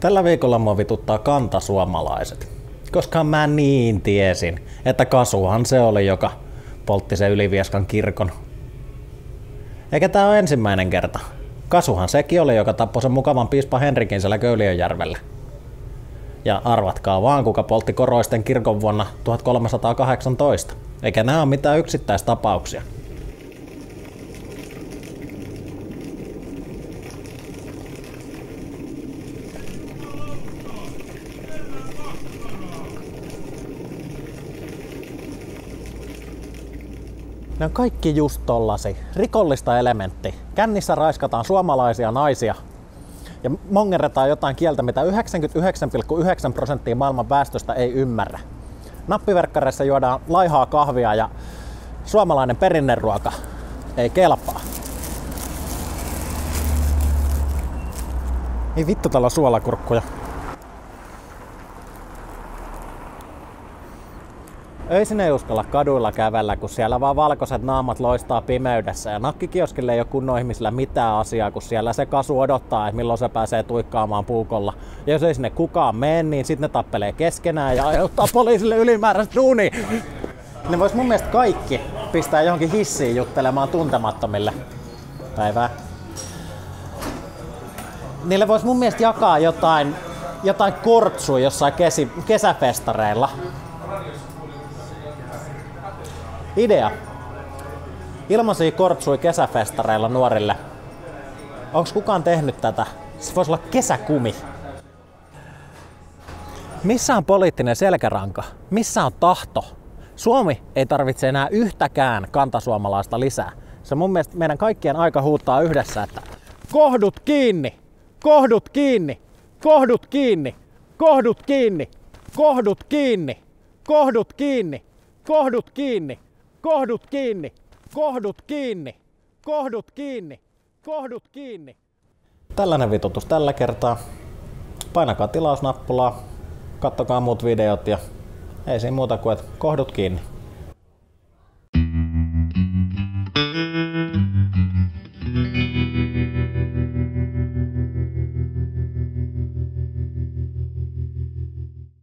Tällä viikolla mua vituttaa kantasuomalaiset, koska mä niin tiesin, että Kasuhan se oli, joka poltti sen Ylivieskan kirkon. Eikä tää ole ensimmäinen kerta. Kasuhan sekin oli, joka tappoi sen mukavan piispa Henrikin siellä Köyliönjärvellä. Ja arvatkaa vaan, kuka poltti Koroisten kirkon vuonna 1318. Eikä nää ole mitään yksittäistapauksia. Ne on kaikki just tollasi. Rikollista elementti. Kännissä raiskataan suomalaisia naisia. Ja mongerretaan jotain kieltä, mitä 99,9% maailman väestöstä ei ymmärrä. Nappiverkkareissa juodaan laihaa kahvia ja suomalainen perinneruoka ei kelpaa. Ei vittu, täällä on suolakurkkuja. Öisin ei uskalla kaduilla kävellä, kun siellä vaan valkoiset naamat loistaa pimeydessä ja nakkikioskille ei ole kunnon ihmisillä mitään asiaa, kun siellä se Kasu odottaa, että milloin se pääsee tuikkaamaan puukolla. Ja jos ei sinne kukaan mene, niin sitten ne tappelee keskenään ja aiheuttaa poliisille ylimääräistä duunia. Ne vois mun mielestä kaikki pistää johonkin hissiin juttelemaan tuntemattomille. Päivää. Niille vois mun mielestä jakaa jotain kortsuja jossain kesäfestareilla. Idea. Ilmaisia kortsui kesäfestareilla nuorille. Onks kukaan tehnyt tätä? Se voisi olla kesäkumi. Missä on poliittinen selkäranka? Missä on tahto? Suomi ei tarvitse enää yhtäkään kantasuomalaista lisää. Se mun mielestä meidän kaikkien aika huuttaa yhdessä, että kohdut kiinni! Kohdut kiinni! Kohdut kiinni! Kohdut kiinni! Kohdut kiinni! Kohdut kiinni! Kohdut kiinni! Kohdut kiinni! Kohdut kiinni! Kohdut kiinni! Kohdut kiinni! Tällainen vitutus tällä kertaa. Painakaa tilausnappulaa, kattokaa muut videot ja ei siinä muuta kuin, että kohdut kiinni.